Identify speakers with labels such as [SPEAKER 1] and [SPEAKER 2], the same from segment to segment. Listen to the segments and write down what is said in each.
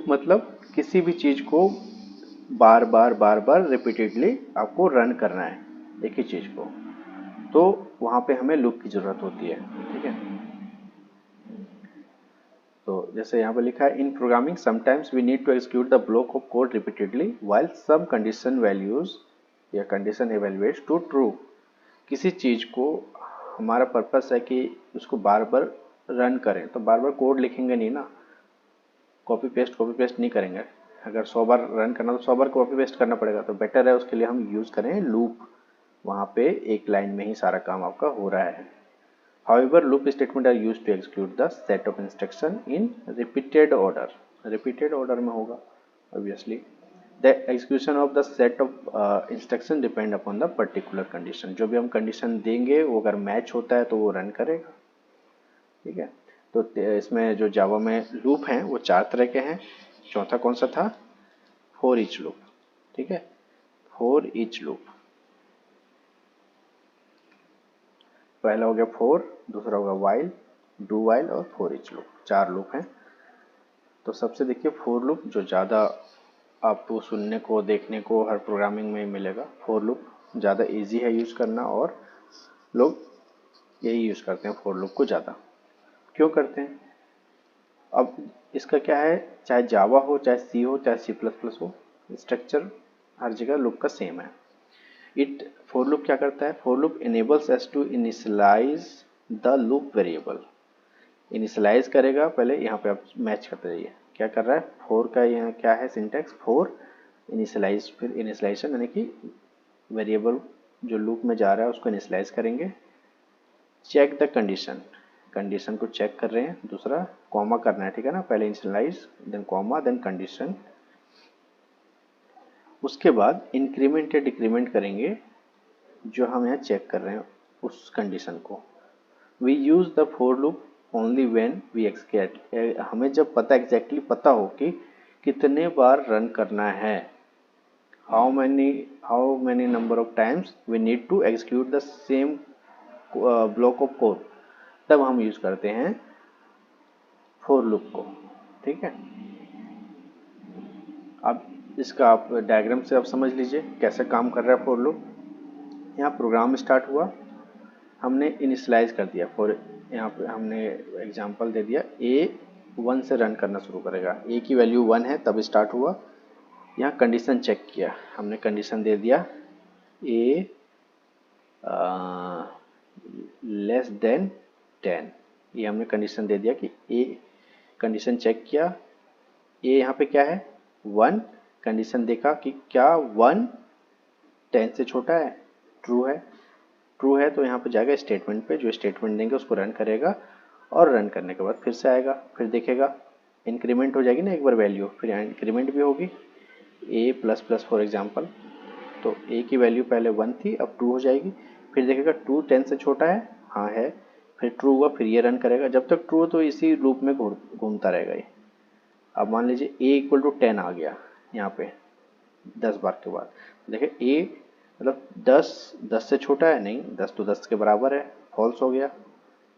[SPEAKER 1] Loop मतलब किसी भी चीज को बार बार रिपीटेडली आपको रन करना है एक ही चीज को, तो वहां पे हमें लूप की जरूरत होती है। ठीक है, तो जैसे यहाँ पे लिखा है, in programming sometimes we need to execute the block of code repeatedly while some condition values या कंडीशन इवेलुएट्स टू ट्रू। किसी चीज को हमारा पर्पस है कि उसको बार बार रन करें, तो बार बार कोड लिखेंगे नहीं ना, कॉपी पेस्ट नहीं करेंगे। अगर 100 बार रन करना तो 100 बार कॉपी पेस्ट करना पड़ेगा, तो बेटर है उसके लिए हम यूज करें लूप। वहां पे एक लाइन में ही सारा काम आपका हो रहा है। However, loop statement are used to execute the set of instruction in repeated order. Repeated order में होगा obviously. The execution of the set of instruction depend upon the particular condition. जो भी हम condition देंगे वो अगर मैच होता है तो वो रन करेगा। ठीक है, तो इसमें जो जावा में लूप हैं वो 4 तरह के हैं। चौथा कौन सा था? For each loop. ठीक है, फॉर ईच लूप। पहला हो गया फॉर, दूसरा होगा वाइल, डू वाइल और फॉर ईच लूप। 4 लूप हैं। तो सबसे देखिए फॉर लूप जो ज़्यादा आपको सुनने को देखने को हर प्रोग्रामिंग में मिलेगा। फॉर लूप ज़्यादा इजी है यूज़ करना और लोग यही यूज़ करते हैं फॉर लूप को ज़्यादा। क्यों करते हैं? अब इसका क्या है, चाहे जावा हो, चाहे सी हो, चाहे सी प्लस प्लस हो, स्ट्रक्चर हर जगह लूप का सेम है। इट फॉर लूप क्या करता है? For loop enables us to initialise the loop variable. Initialise करेगा, पहले यहाँ पे आप मैच करते जाइए क्या कर रहा है। फोर का यहाँ क्या है सिंटैक्स? फोर इनिशियलाइज, फिर इनिशियलाइजेशन यानी कि वेरिएबल जो लूप में जा रहा है उसको इनिशियलाइज करेंगे। चेक द कंडीशन, कंडीशन को चेक कर रहे हैं। दूसरा कॉमा करना है, ठीक है ना, पहले initialise then comma then condition. उसके बाद इंक्रीमेंट या डिक्रीमेंट करेंगे जो हम यहाँ चेक कर रहे हैं उस कंडीशन को। We use the for loop only when we expect, हमें जब पता एग्जैक्टली पता हो कि कितने बार रन करना है, how many number of times we need to execute the same block of code, तब हम यूज करते हैं फोर लूप को। ठीक है, अब इसका आप डायग्राम से आप समझ लीजिए कैसे काम कर रहा है फोर लूप। यहाँ प्रोग्राम स्टार्ट हुआ, हमने इनिशियलाइज कर दिया फॉर, यहाँ पे हमने एग्जांपल दे दिया ए 1 से रन करना शुरू करेगा, ए की वैल्यू 1 है तब स्टार्ट हुआ। यहाँ कंडीशन चेक किया हमने, कंडीशन दे दिया ए लेस देन 10, ये हमने कंडीशन दे दिया कि ए, कंडीशन चेक किया, ए यहाँ पे क्या है 1, कंडीशन देखा कि क्या 1 10 से छोटा है, ट्रू है, ट्रू है तो यहाँ पे जाएगा स्टेटमेंट पे, जो स्टेटमेंट देंगे उसको रन करेगा और रन करने के बाद फिर से आएगा, फिर देखेगा इंक्रीमेंट हो जाएगी ना एक बार वैल्यू, फिर इंक्रीमेंट भी होगी ए प्लस प्लस फॉर एग्जाम्पल, तो ए की वैल्यू पहले 1 थी अब 2 हो जाएगी, फिर देखेगा 2 10 से छोटा है, हाँ है, फिर ट्रू हुआ, फिर ये रन करेगा, जब तक ट्रू हो तो इसी लूप में घूमता रहेगा ये। अब मान लीजिए ए इक्वल टू 10 आ गया यहाँ पे 10 बार के बाद, देखिए ए मतलब 10 से छोटा है नहीं, 10 तो 10 के बराबर है, फॉल्स हो गया,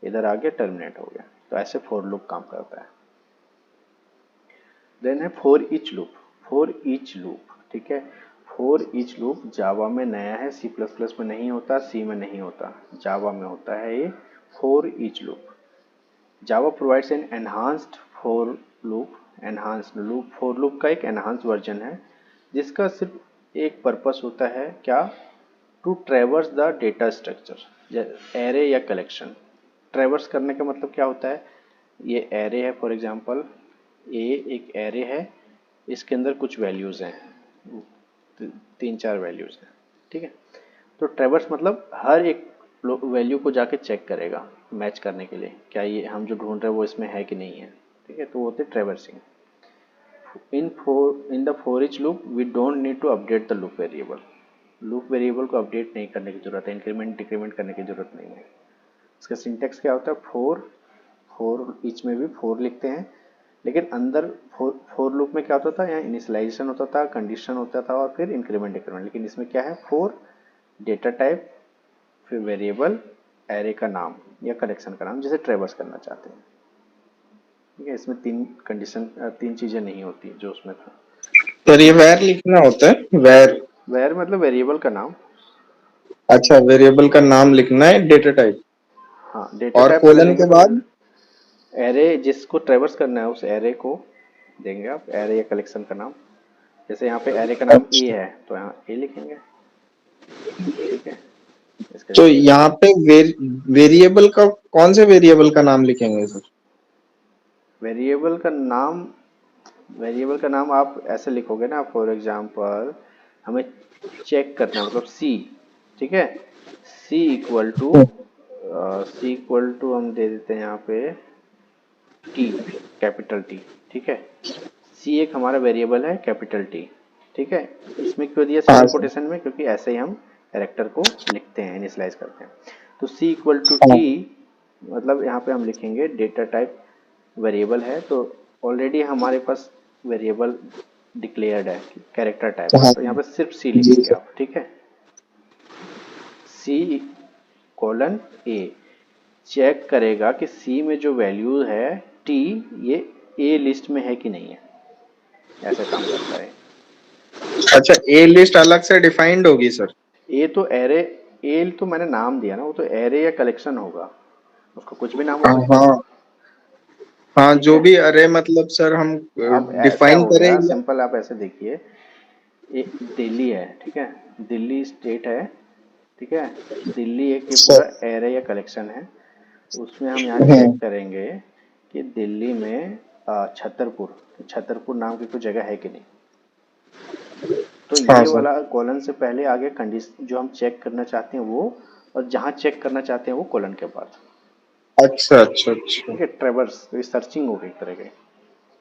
[SPEAKER 1] इधर आ गया टर्मिनेट हो गया। तो ऐसे फॉर लूप काम करता है। देन है for each loop, for each loop. ठीक है, फॉर ईच लूप जावा में नया है, सी प्लस प्लस में नहीं होता, सी में नहीं होता, जावा में होता है ये for each loop. Java provides N enhanced for loop, enhanced loop, for loop का एक एनहांस वर्जन है जिसका सिर्फ एक पर्पस होता है क्या, to traverse the data structure, array या कलेक्शन। ट्रेवर्स करने का मतलब क्या होता है, ये एरे है फॉर एग्जांपल, ए एक एरे है, इसके अंदर कुछ वैल्यूज़ हैं, 3-4 वैल्यूज़ हैं। ठीक है, तो ट्रेवर्स मतलब हर एक वैल्यू को जाके चेक करेगा मैच करने के लिए, क्या ये हम जो ढूंढ रहे हैं वो इसमें है कि नहीं है। ठीक है, तो वो होते traversing. In the for each loop we don't need to update the loop variable, loop variable को अपडेट नहीं करने की जरूरत है, इंक्रीमेंट डिक्रीमेंट करने की जरूरत नहीं है। इसका सिंटेक्स क्या होता है, फोर ईच में भी फोर लिखते हैं, लेकिन अंदर फोर लूप में क्या होता था, यहाँ इनिशियलाइजेशन होता था, कंडीशन होता था और फिर इंक्रीमेंट डिक्रीमेंट, लेकिन इसमें क्या है, फोर डेटा टाइप, फिर वेरिएबल, एरे का नाम या कलेक्शन का नाम, जिसे ट्रेवर्स करना चाहते हैं। ठीक है, इसमें तीन कंडीशन, तीन चीजें नहीं होती जो उसमें था।
[SPEAKER 2] सर ये वेर लिखना होता है, वेर?
[SPEAKER 1] वेर मतलब वेरिएबल का नाम।
[SPEAKER 2] अच्छा, वेरिएबल का नाम लिखना है, डेटा टाइप।
[SPEAKER 1] हाँ, डेटा
[SPEAKER 2] और
[SPEAKER 1] टाइप पहले
[SPEAKER 2] कोलन
[SPEAKER 1] देंगे,
[SPEAKER 2] के
[SPEAKER 1] फिर
[SPEAKER 2] बाद?
[SPEAKER 1] एरे जिसको ट्रेवर्स करना है उस एरे को देंगे आप, एरे या कलेक्शन का नाम। जैसे यहाँ पे एरे का नाम ए
[SPEAKER 2] अच्छा,
[SPEAKER 1] है तो यहाँ ए लिखेंगे। ठीक है, इसका
[SPEAKER 2] तो
[SPEAKER 1] जैसे
[SPEAKER 2] यहाँ पे वेरिएबल का कौन से वेरिएबल का नाम लिखेंगे सर?
[SPEAKER 1] वेरिएबल का नाम, वेरिएबल का नाम आप ऐसे लिखोगे ना, फॉर एग्जांपल हमें चेक करना है, मतलब सी। ठीक है, C equal to, C equal to हम दे देते हैं यहाँ पे टी, कैपिटल टी। ठीक है, सी एक हमारा वेरिएबल है कैपिटल टी। ठीक है, इसमें क्यों दिया
[SPEAKER 2] हाँ
[SPEAKER 1] सिंगल
[SPEAKER 2] सर।
[SPEAKER 1] कोटेशन में, क्योंकि ऐसे ही हम कैरेक्टर को लिखते हैं, इनिशियलाइज करते हैं। तो सी इक्वल टू टी,
[SPEAKER 2] हाँ
[SPEAKER 1] मतलब यहाँ पे हम लिखेंगे डेटा टाइप वेरिएबल है, तो ऑलरेडी हमारे पास वेरिएबल डिक्लेयर्ड है कैरेक्टर टाइप का,
[SPEAKER 2] हाँ
[SPEAKER 1] तो यहाँ पे सिर्फ सी
[SPEAKER 2] जी
[SPEAKER 1] लिखेंगे
[SPEAKER 2] सर।
[SPEAKER 1] आप। ठीक है, सी कोलन ए चेक करेगा कि सी में जो वैल्यू है टी, ये ए लिस्ट में है कि नहीं है, ऐसा काम करता है।
[SPEAKER 2] अच्छा, ए लिस्ट अलग से डिफाइंड होगी सर?
[SPEAKER 1] ए तो एरे, ए तो मैंने नाम दिया ना, वो तो एरे या कलेक्शन होगा, उसका कुछ भी नाम हो सकता है।
[SPEAKER 2] हाँ हाँ,
[SPEAKER 1] ठीक
[SPEAKER 2] जो
[SPEAKER 1] है,
[SPEAKER 2] भी अरे मतलब सर हम
[SPEAKER 1] अब ऐसा
[SPEAKER 2] डिफाइन
[SPEAKER 1] हो
[SPEAKER 2] करें
[SPEAKER 1] गया
[SPEAKER 2] या?
[SPEAKER 1] सिंपल, आप ऐसे देखिए, एक दिल्ली है। ठीक है, दिल्ली स्टेट है। ठीक है, दिल्ली एक ये पूरा
[SPEAKER 2] सर।
[SPEAKER 1] एरे या कलेक्शन है। उसमें हम यहाँ चेक
[SPEAKER 2] हम्म।
[SPEAKER 1] करेंगे कि दिल्ली में छतरपुर, छतरपुर नाम की कोई जगह है कि नहीं। तो
[SPEAKER 2] हाँ
[SPEAKER 1] ये
[SPEAKER 2] सर।
[SPEAKER 1] वाला कॉलन से पहले आगे कंडीशन जो हम चेक करना चाहते हैं वो, और जहाँ चेक करना चाहते हैं वो कॉलन के बाद।
[SPEAKER 2] अच्छा अच्छा अच्छा।
[SPEAKER 1] ठीक है, ट्रेवर्स, तो ये सर्चिंग हो गई एक तरह की।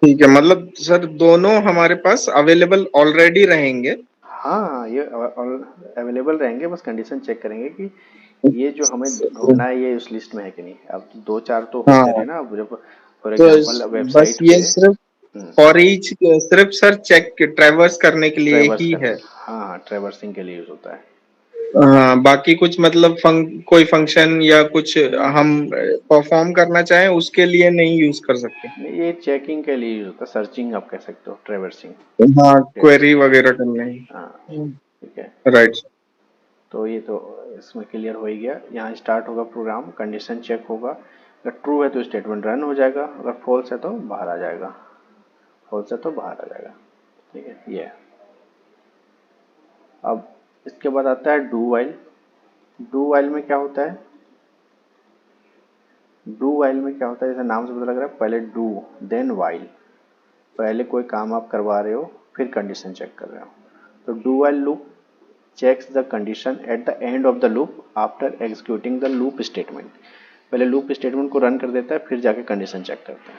[SPEAKER 2] ठीक है, मतलब सर दोनों हमारे पास अवेलेबल ऑलरेडी रहेंगे।
[SPEAKER 1] हाँ हाँ, ये अवेलेबल रहेंगे, बस कंडीशन चेक करेंगे कि ये जो हमें ढूंढना है ये उस लिस्ट में है कि नहीं। अब तो दो चार तो होते
[SPEAKER 2] हाँ,
[SPEAKER 1] रहे ना, अब जब फॉर
[SPEAKER 2] तो
[SPEAKER 1] एग्जांपल
[SPEAKER 2] बस
[SPEAKER 1] वेबसाइट
[SPEAKER 2] ये
[SPEAKER 1] पे
[SPEAKER 2] सिर्फ फॉर ईच, सिर्फ सर चेक ट्रैवर्स करने के लिए
[SPEAKER 1] ट्रेवर्स
[SPEAKER 2] ही
[SPEAKER 1] करने,
[SPEAKER 2] है?
[SPEAKER 1] हाँ हाँ, ट्रेवर्सिंग के लिए यूज होता है।
[SPEAKER 2] हाँ, बाकी कुछ मतलब कोई फंक्शन या कुछ
[SPEAKER 1] नहीं
[SPEAKER 2] हम परफॉर्म करना चाहें उसके लिए नहीं यूज कर सकते?
[SPEAKER 1] नहीं, ये चेकिंग के लिए यूज होता है, सर्चिंग आप कह सकते हो, ट्रेवर्सिंग
[SPEAKER 2] हाँ,
[SPEAKER 1] डेटा
[SPEAKER 2] क्वेरी वगैरह करने।
[SPEAKER 1] हाँ। ठीक है,
[SPEAKER 2] राइट।
[SPEAKER 1] तो ये तो इसमें क्लियर हो ही गया। यहाँ स्टार्ट होगा प्रोग्राम, कंडीशन चेक होगा, अगर ट्रू है तो स्टेटमेंट रन हो जाएगा, अगर फॉल्स है तो बाहर आ जाएगा, फॉल्स है तो बाहर आ जाएगा। ठीक है, ये है। अब इसके बाद आता है डू वाइल। डू वाइल में क्या होता है, डू वाइल में क्या होता है, जैसे नाम से पता लग रहा है, पहले डू देन वाइल, पहले कोई काम आप करवा रहे हो फिर कंडीशन चेक कर रहे हो। तो do while loop checks the condition at the end of the loop after executing the loop statement. पहले लूप स्टेटमेंट को रन कर देता है, फिर जाके कंडीशन चेक करता है।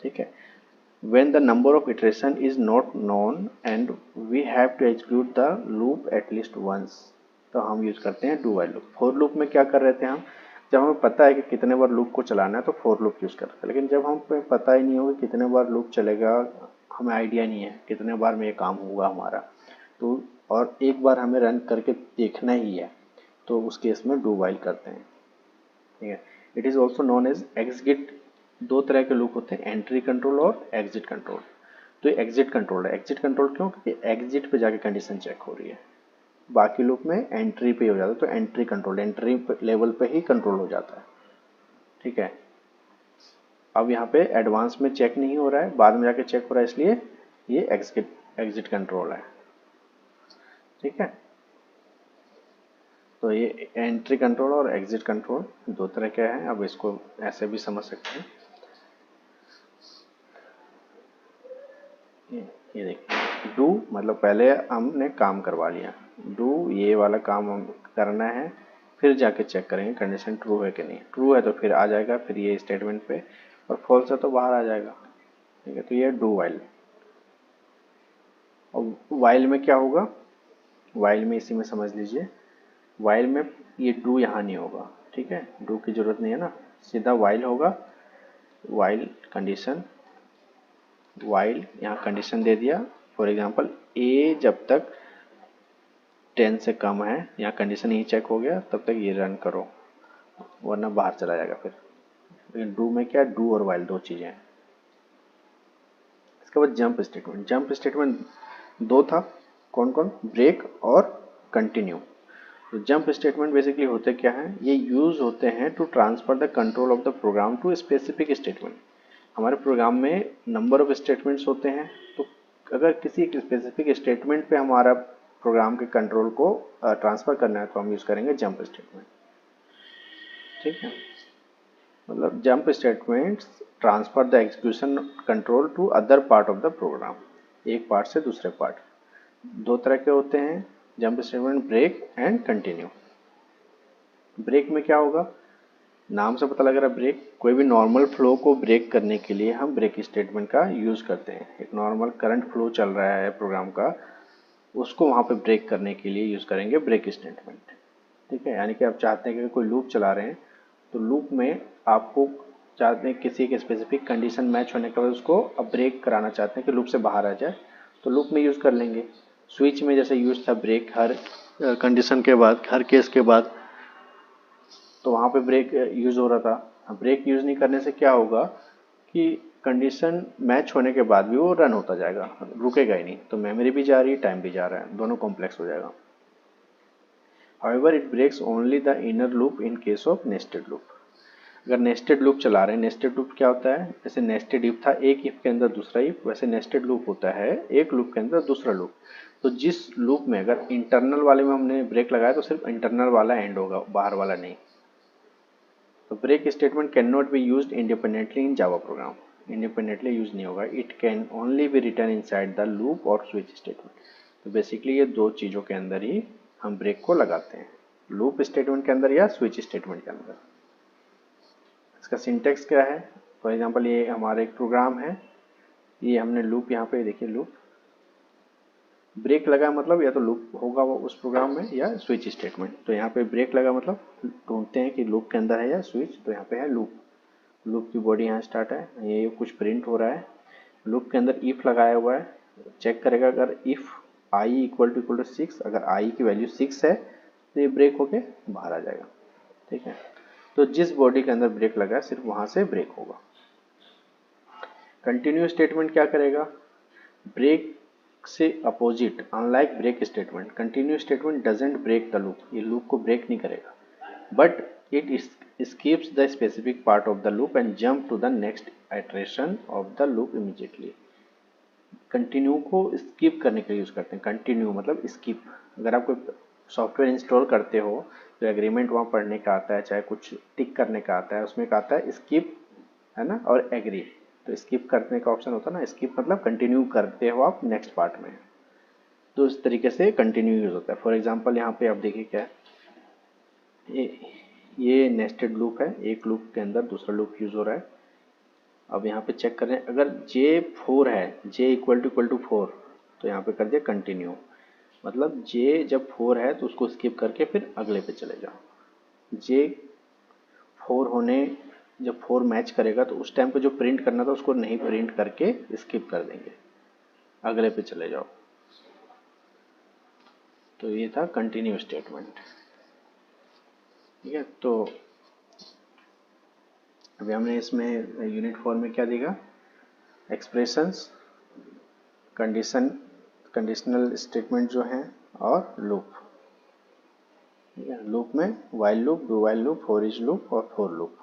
[SPEAKER 1] ठीक है, when the number of iteration is not known and we have to execute the loop at least once, तो हम यूज करते हैं do while loop. For loop में क्या कर रहे थे हम, जब हमें पता है कि कितने बार लूप को चलाना है तो फोर लूप यूज करते हैं, लेकिन जब हमें पता ही नहीं होगा कितने बार लूप चलेगा, हमें आइडिया नहीं है कितने बार में ये काम होगा हमारा, तो और एक बार हमें रन करके देखना ही है, तो उस केस में डू वाइल करते हैं। ठीक है, it is also known as exit. दो तरह के लूप होते हैं, एंट्री कंट्रोल और एग्जिट कंट्रोल। तो ये एग्जिट कंट्रोल है। एग्जिट कंट्रोल क्यों, क्योंकि एग्जिट पे जाके कंडीशन चेक हो रही है, बाकी लूप में एंट्री पे हो जाता है, तो एंट्री कंट्रोल, एंट्री लेवल पे ही कंट्रोल हो जाता है। ठीक है, अब यहाँ पे एडवांस में चेक नहीं हो रहा है, बाद में जाके चेक हो रहा है, इसलिए ये एग्जिट एग्जिट कंट्रोल है। ठीक है, तो ये एंट्री कंट्रोल और एग्जिट कंट्रोल दो तरह के हैं, अब इसको ऐसे भी समझ सकते हैं। ये देखिए, डू मतलब पहले हमने काम करवा लिया, डू ये वाला काम हम करना है, फिर जाके चेक करेंगे कंडीशन ट्रू है कि नहीं, ट्रू है तो फिर आ जाएगा फिर ये स्टेटमेंट पे, और फॉल्स है तो बाहर आ जाएगा। ठीक है, तो ये डू वाइल। और वाइल में क्या होगा, वाइल में इसी में समझ लीजिए, वाइल में ये डू यहाँ नहीं होगा। ठीक है, डू की जरूरत नहीं है ना, सीधा वाइल होगा। वाइल कंडीशन, वाइल यहाँ कंडीशन दे दिया, फॉर एग्जांपल ए जब तक 10 से कम है, यहाँ कंडीशन ही चेक हो गया, तब तक ये रन करो, वरना बाहर चला जाएगा फिर। लेकिन डू में क्या, डू और वाइल दो चीज़ें हैं। इसके बाद जंप स्टेटमेंट। जंप स्टेटमेंट दो था, कौन कौन, ब्रेक और कंटिन्यू। तो जंप स्टेटमेंट बेसिकली होते क्या हैं, ये यूज होते हैं to transfer the control of the program to specific statement. हमारे प्रोग्राम में नंबर ऑफ स्टेटमेंट्स होते हैं, तो अगर किसी एक स्पेसिफिक स्टेटमेंट पे हमारा प्रोग्राम के कंट्रोल को ट्रांसफर करना है तो हम यूज करेंगे जंप स्टेटमेंट। ठीक है, मतलब jump statements transfer the execution control to other part of the program, एक पार्ट से दूसरे पार्ट। दो तरह के होते हैं jump statement, break and continue. Break में क्या होगा, नाम से पता लग रहा है ब्रेक, कोई भी नॉर्मल फ्लो को ब्रेक करने के लिए हम ब्रेक स्टेटमेंट का यूज करते हैं। एक नॉर्मल करंट फ्लो चल रहा है प्रोग्राम का, उसको वहां पे ब्रेक करने के लिए यूज करेंगे ब्रेक स्टेटमेंट। ठीक है, यानी कि आप चाहते हैं कि कोई लूप चला रहे हैं, तो लूप में आपको चाहते हैं किसी एक स्पेसिफिक कंडीशन मैच होने के बाद उसको अब ब्रेक कराना चाहते हैं कि लूप से बाहर आ जाए, तो लूप में यूज कर लेंगे। स्विच में जैसे यूज था ब्रेक, हर कंडीशन के बाद, हर केस के बाद, तो वहां पे ब्रेक यूज हो रहा था। ब्रेक यूज नहीं करने से क्या होगा कि कंडीशन मैच होने के बाद भी वो रन होता जाएगा, रुकेगा ही नहीं, तो मेमोरी भी जा रही है, टाइम भी जा रहा है, दोनों कॉम्प्लेक्स हो जाएगा। However, it breaks only the inner loop in case of nested loop। अगर नेस्टेड लूप चला रहे हैं, नेस्टेड लूप क्या होता है, जैसे नेस्टेड इफ था, एक इफ के अंदर दूसरा इफ, वैसे नेस्टेड लूप होता है एक लूप के अंदर दूसरा लूप। तो जिस लूप में अगर इंटरनल वाले में हमने ब्रेक लगाया तो सिर्फ इंटरनल वाला एंड होगा, बाहर वाला नहीं। तो break statement can not be used independently in Java program, independently use नहीं होगा। It can only be return inside the loop और स्विच स्टेटमेंट। तो बेसिकली ये दो चीजों के अंदर ही हम ब्रेक को लगाते हैं, लूप स्टेटमेंट के अंदर या स्विच स्टेटमेंट के अंदर। इसका सिंटेक्स क्या है, फॉर एग्जांपल ये हमारा एक प्रोग्राम है, ये हमने लूप यहाँ पे देखिए, लूप ब्रेक लगा मतलब या तो लूप होगा वो उस प्रोग्राम में या स्विच स्टेटमेंट। तो यहाँ पे ब्रेक लगा मतलब ढूंढते हैं कि लूप के अंदर है या स्विच, तो यहाँ पे है लूप। लूप की बॉडी यहाँ स्टार्ट है, ये कुछ प्रिंट हो रहा है। लूप के अंदर इफ लगाया हुआ है, चेक करेगा अगर इफ आई इक्वल टू 6, अगर आई की वैल्यू 6 है तो ये ब्रेक होके बाहर आ जाएगा। ठीक है, तो जिस बॉडी के अंदर ब्रेक लगा है सिर्फ वहां से ब्रेक होगा। कंटिन्यू स्टेटमेंट क्या करेगा, ब्रेक से opposite, unlike break statement, continue statement doesn't break the loop, ये लूप को ब्रेक नहीं करेगा, but it skips the specific part of the loop and jump to the next iteration of the loop immediately। Continue को skip करने के लिए use करते हैं, कंटिन्यू मतलब स्किप। अगर आप कोई सॉफ्टवेयर इंस्टॉल करते हो तो एग्रीमेंट वहाँ पढ़ने का आता है, चाहे कुछ टिक करने का आता है, उसमें एक आता है स्किप, है ना, और एग्री। तो स्किप करने का ऑप्शन होता है ना, स्किप मतलब कंटिन्यू करते हो आप नेक्स्ट पार्ट में, तो इस तरीके से कंटिन्यू यूज होता है। फॉर एग्जाम्पल यहाँ पे आप देखिए क्या है, ये नेस्टेड लूप है, एक लूप के अंदर दूसरा लूप यूज हो रहा है। अब यहाँ पे चेक करें, अगर J4 है, J इक्वल टू 4, तो यहाँ पे कर दिया कंटिन्यू, मतलब J जब 4 है तो उसको स्किप करके फिर अगले पे चले जाओ। J4 होने, जब 4 मैच करेगा तो उस टाइम पे जो प्रिंट करना था उसको नहीं प्रिंट करके स्किप कर देंगे, अगले पे चले जाओ। तो ये था कंटिन्यू स्टेटमेंट। ठीक है, तो अभी हमने इसमें यूनिट 4 में क्या देखा, एक्सप्रेशंस, कंडीशनल स्टेटमेंट जो हैं, और लूप। लूप में while loop, do while loop, for each loop और फॉर लूप।